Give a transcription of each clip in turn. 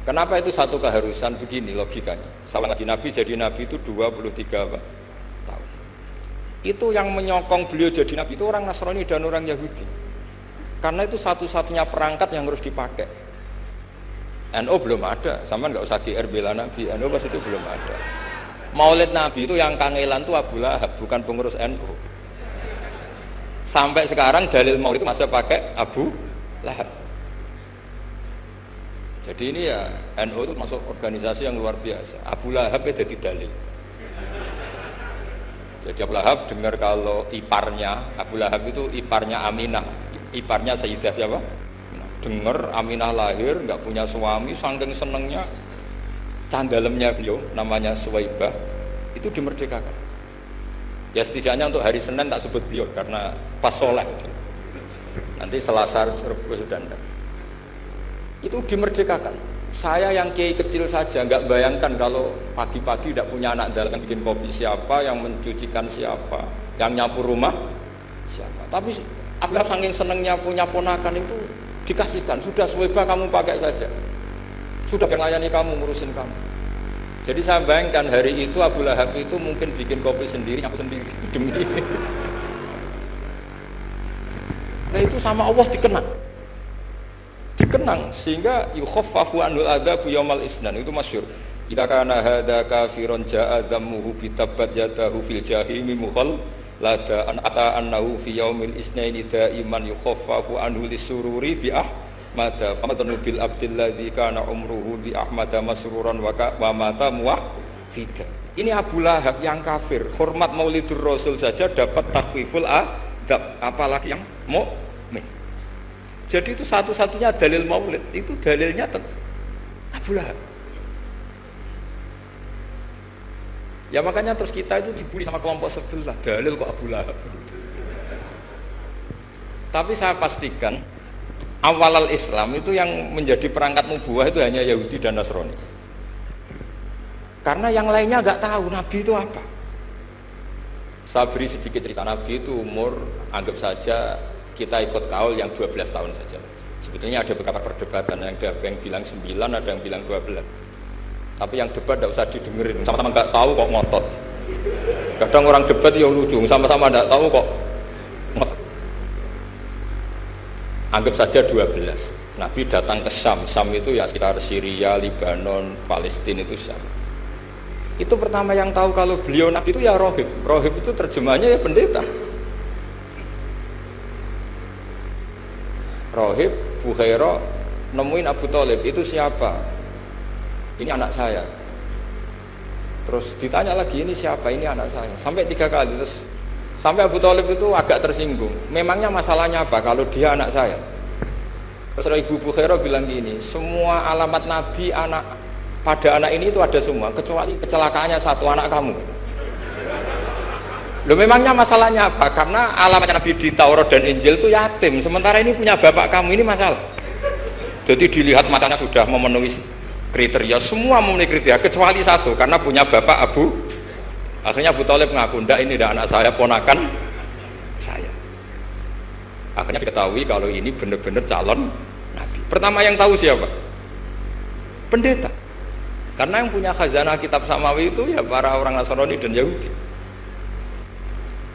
Kenapa itu satu keharusan? Begini logikanya. Selagi Nabi jadi Nabi itu 23 tahun. Itu yang menyokong beliau jadi Nabi itu orang Nasrani dan orang Yahudi. Karena itu satu-satunya perangkat yang harus dipakai. NU belum ada, sama nggak usah GR bela Nabi. NU pas itu belum ada. Maulid Nabi itu yang kangelan itu Abu Lahab, bukan pengurus NU. Sampai sekarang dalil Maulid itu masih pakai Abu Lahab. Jadi ini ya NU itu masuk organisasi yang luar biasa. Abu Lahab itu jadi dalil. Jadi Abu Lahab dengar kalau iparnya, Abu Lahab itu iparnya Aminah, iparnya Sayyidah siapa? Dengar Aminah lahir nggak punya suami, saking senengnya candalemnya beliau namanya Suwaibah itu dimerdekakan. Ya setidaknya untuk hari Senin tak sebut beliau karena pas soleh. Nanti Selasa Rebus dan itu dimerdekakan. Saya yang kiai kecil saja nggak bayangkan kalau pagi-pagi tidak punya anak dalam bikin kopi siapa, yang mencucikan siapa, yang nyapu rumah siapa. Tapi Abdullah saking senengnya punya ponakan itu dikasihkan, sudah Suwaibah kamu pakai saja, sudah melayani kamu, ngurusin kamu. Jadi saya bayangkan hari itu Abu Lahab itu mungkin bikin kopi sendiri, nyapu sendiri demi. Nah itu sama Allah dikenang sehingga yukhaffafu anul adzabu yaumal isnan, itu masyhur. Idza kana hadza kafiron ja'a dhammuhu bi tabbat yadahu fil jahimi mukhal lada an ata annahu fi yaumil isnaini daiman yukhaffafu anhu lisururi bi ahmada famadnu bil abdilladzi kana umruhu bi ahmada masruran wa mata muwahhida. Ini Abu Lahab yang kafir, hormat Maulidur Rasul saja dapat takhfiful adab, apalagi yang mukmin. Jadi itu satu-satunya dalil Maulid, itu dalilnya Abu Lahab. Ya makanya terus kita itu dibully sama kelompok sebelah, dalil kok Abu Lahab. Tapi saya pastikan awal Islam itu yang menjadi perangkat nubuwah itu hanya Yahudi dan Nasrani. Karena yang lainnya nggak tahu Nabi itu apa. Saya beri sedikit cerita. Nabi itu umur, anggap saja kita ikut kaul yang 12 tahun saja. Sebetulnya ada beberapa perdebatan, ada yang bilang 9, ada yang bilang 12. Tapi yang debat tidak usah didengerin, sama-sama nggak tahu kok ngotot. Kadang orang debat ya lucu, sama-sama nggak tahu kok ngotot. Anggap saja 12. Nabi datang ke Syam. Syam itu ya sekitar Syria, Lebanon, Palestina itu Syam. Itu pertama yang tahu kalau beliau Nabi itu ya rohib. Rohib itu terjemahnya ya pendeta. Rohib, Bukhairah nemuin Abu Thalib, itu siapa? Ini anak saya. Terus ditanya lagi, ini siapa? Ini anak saya. Sampai 3 kali. Terus sampai Abu Thalib itu agak tersinggung. Memangnya masalahnya apa kalau dia anak saya? Terus Ibu Bukhairah bilang gini, semua alamat Nabi pada anak ini itu ada semua, kecuali kecelakaannya satu, anak kamu. Loh memangnya masalahnya apa? Karena alamat Nabi di Taurat dan Injil itu yatim, sementara ini punya bapak kamu, ini masalah. Jadi dilihat matanya sudah memenuhi kriteria, semua memenuhi kriteria kecuali satu, karena punya bapak Abu. Akhirnya Abu Thalib ngaku, ndak, ini tidak anak saya, ponakan saya. Akhirnya diketahui kalau ini benar-benar calon Nabi. Pertama yang tahu siapa? Pendeta. Karena yang punya khazanah kitab samawi itu ya para orang Nasrani dan Yahudi.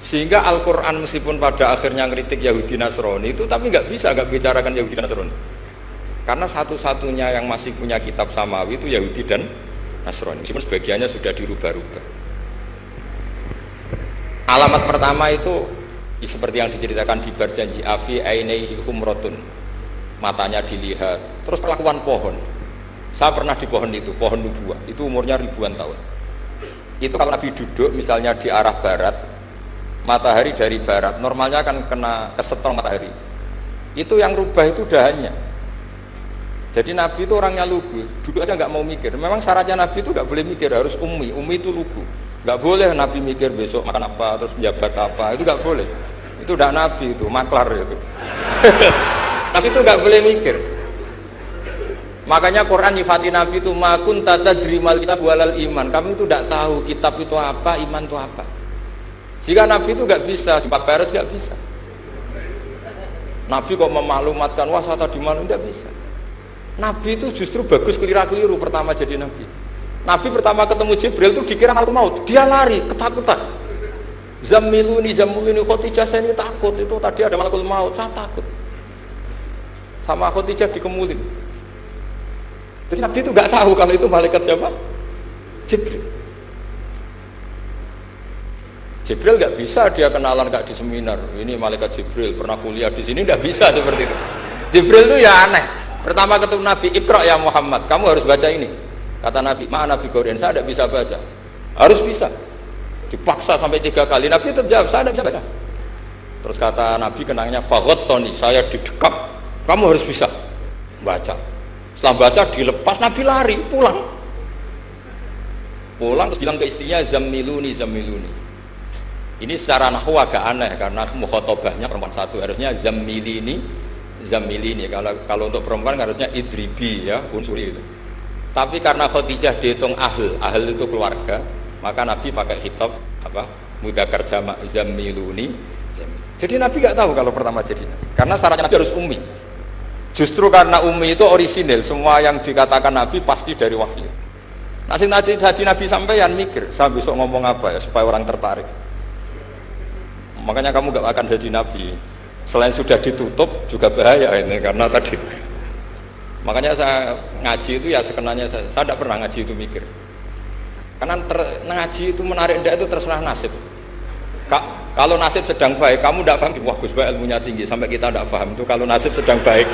Sehingga Al-Quran meskipun pada akhirnya ngeritik Yahudi Nasrani itu, tapi nggak bisa nggak bicarakan Yahudi Nasrani. Karena satu-satunya yang masih punya kitab samawi itu Yahudi dan Nasrani, meskipun sebagiannya sudah dirubah-rubah. Alamat pertama itu seperti yang diceritakan di Barjanji, afi ainaihi humrotun, matanya dilihat. Terus perlakuan pohon, saya pernah di pohon itu, pohon nubuah, itu umurnya ribuan tahun. Itu kalau Nabi duduk misalnya di arah barat, matahari dari barat, normalnya akan kena kesetong matahari. Itu yang rubah itu dahannya. Jadi Nabi itu orangnya lugu, duduk aja nggak mau mikir. Memang syaratnya Nabi itu nggak boleh mikir, harus ummi itu lugu. Nggak boleh Nabi mikir besok makan apa, terus menjabat apa, itu nggak boleh. Itu udah Nabi, itu maklar itu. Nabi itu nggak boleh mikir. Makanya Quran nyifati Nabi itu makun tata dirimal kitab walal iman. Kamu itu tidak tahu kitab itu apa, iman itu apa. Jika Nabi itu nggak bisa, jumpa peres nggak bisa. Nabi kok memaklumatkan wah saya tadi malu, nggak bisa. Nabi itu justru bagus keliru pertama jadi nabi. Nabi pertama ketemu Jibril itu dikira malaikat maut, dia lari ketakutan. Zammiluni Khadijah, saya ini takut, itu tadi ada malaikat maut, saya takut. Sama Khadijah dikemulin. Jadi Nabi itu nggak tahu kalau itu malaikat siapa? Jibril. Jibril nggak bisa dia kenalan nggak di seminar. Ini malaikat Jibril pernah kuliah di sini, nggak bisa seperti itu. Jibril itu ya aneh. Pertama ketemu Nabi, Iqra ya Muhammad, kamu harus baca ini. Kata Nabi, Nabi Qur'an, saya tidak bisa baca. Harus bisa. Dipaksa sampai 3 kali, Nabi tetap jawab, saya tidak bisa baca. Terus kata Nabi kenangnya, Faghottoni, saya didekap, kamu harus bisa baca. Setelah baca dilepas, Nabi lari, pulang terus bilang ke istrinya, Zammiluni. Ini secara nahwu agak aneh karena mukhatabahnya perempuan satu, harusnya Zammilini. Kalau untuk perempuan harusnya idribi ya, unsuri itu. Tapi karena Khadijah dihitung ahl itu keluarga, maka Nabi pakai khitab mudzakkar jamak Zammiluni. Jadi Nabi nggak tahu kalau pertama jadi Nabi, karena syaratnya Nabi harus ummi. Justru karena ummi itu orisinil, semua yang dikatakan Nabi pasti dari wahyu. Nah, tadi Nabi sampaian mikir, saya besok ngomong apa ya supaya orang tertarik. Makanya kamu gak akan jadi Nabi. Selain sudah ditutup juga bahaya ini karena tadi. Makanya saya ngaji itu ya sekenanya saya tidak pernah ngaji itu mikir. Karena ngaji itu menarik ndak itu terserah nasib. Kalau nasib sedang baik, kamu tidak paham, wah Gus Bae ilmunya tinggi sampai kita tidak paham itu kalau nasib sedang baik.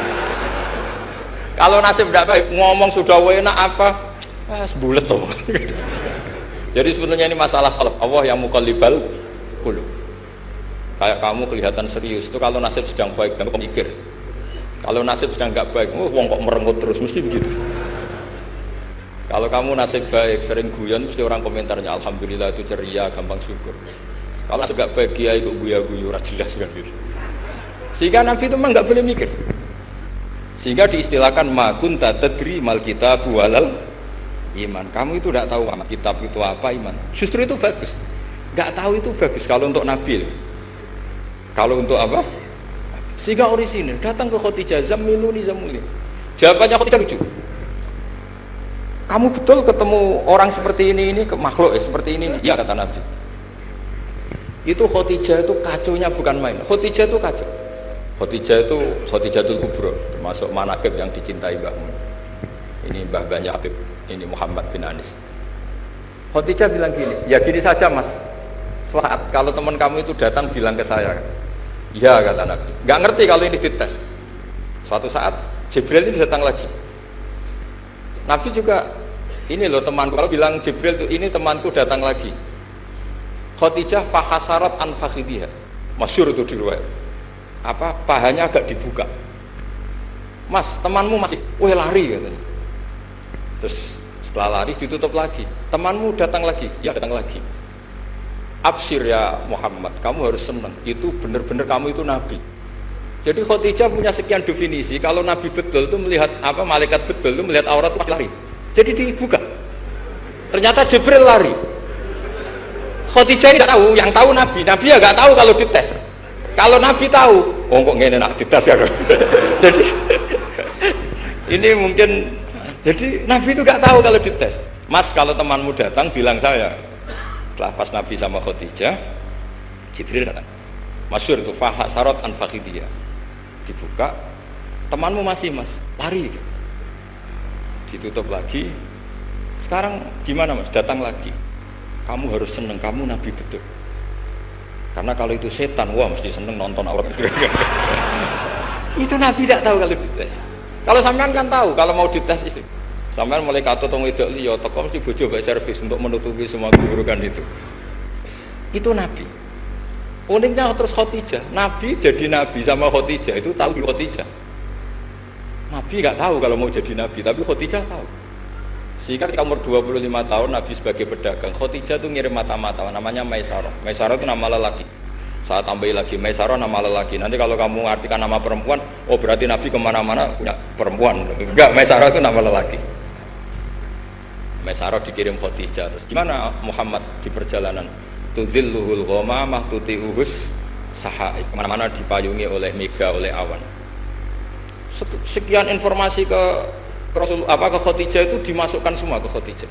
Kalau nasib tidak baik, ngomong sudah enak apa? Sebulet tuh. Jadi sebenarnya ini masalah Allah yang muqallibal qulub. Kayak kamu kelihatan serius itu kalau nasib sedang baik dan mikir. Kalau nasib sedang nggak baik, wong kok merengut terus mesti begitu. Kalau kamu nasib baik sering guyon mesti orang komentarnya alhamdulillah itu ceria, gampang syukur. Kalau nasib nggak baik kiai kok guya-guyu ora jelas kan gitu. Sehingga Nabi itu memang nggak boleh mikir. Sehingga diistilahkan ma kunta tadri mal kitabu walal iman. Kamu itu tidak tahu kitab itu apa, iman. Justru itu bagus. Nggak tahu itu bagus kalau untuk Nabi. Kalau untuk apa? Sehingga orisinil datang ke Khadijah, Zammiluni. Jawabannya Khadijah lucu. Kamu betul ketemu orang seperti ini ke makhluk seperti ini? Ya kata Nabi. Itu Khadijah itu kacaunya bukan main. Khadijah itu kacau. Khadijatul Kubra, termasuk manaqib yang dicintai Mbahmu. Ini Mbah Banyak Habib, ini Muhammad bin Anis. Khadijah bilang gini, ya gini saja mas. Saat kalau teman kamu itu datang bilang ke saya. Ya kata Nabi, nggak ngerti kalau ini dites. Suatu saat Jibril ini datang lagi. Nabi juga, ini loh temanku. Kalau bilang Jibril itu ini temanku datang lagi. Khadijah fahasarat an fakhidhiha. Masyhur itu di riwayat. Pahanya agak dibuka. Mas, temanmu masih, lari katanya. Terus setelah lari ditutup lagi. Temanmu datang lagi, ya datang lagi. Absyir ya Muhammad, kamu harus senang. Itu benar-benar kamu itu Nabi. Jadi Khadijah punya sekian definisi. Kalau Nabi betul itu melihat malaikat betul itu melihat aurat pasti lari. Jadi dibuka. Ternyata Jibril lari. Khadijah ini tidak tahu, yang tahu Nabi. Nabi ya nggak tahu kalau dites. Kalau Nabi tahu, kok ngene nak dites ya. Jadi ini mungkin. Jadi Nabi itu nggak tahu kalau dites. Mas, kalau temanmu datang bilang saya. Setelah pas Nabi sama Khadijah, Jibril datang. Masyhur itu fahasarat an fakhidiyah. Dibuka, temanmu masih mas, lari gitu. Ditutup lagi. Sekarang gimana mas? Datang lagi. Kamu harus seneng, kamu Nabi betul. Karena kalau itu setan, wah mesti seneng nonton aurat itu. Itu Nabi tidak tahu kalau dites. Kalau sampean kan tahu, kalau mau dites istri. Sampean mulai kato tong wedok liya teko mesti bojo bae servis untuk menutupi semua keburukan itu. Itu Nabi. Uniknya terus Khadijah, Nabi jadi Nabi sama Khadijah itu tahu di Khadijah. Nabi nggak tahu kalau mau jadi Nabi, tapi Khadijah tahu. Sehingga ketika umur 25 tahun Nabi sebagai pedagang, Khadijah itu ngirim mata-mata namanya Maisarah. Maisarah itu nama lelaki. Saya tambahi lagi, Maisarah nama lelaki. Nanti kalau kamu artikan nama perempuan, oh berarti Nabi kemana-mana punya perempuan. Enggak, Maisarah itu nama lelaki. Maisarah dikirim Khadijah. Terus gimana Muhammad di perjalanan? Tudhilluhul ghamamah tuti'uhus sahaib. Kemana-mana dipayungi oleh mega, oleh awan. Sekian informasi ke Rasul apa ke Khadijah itu dimasukkan semua ke Khadijah.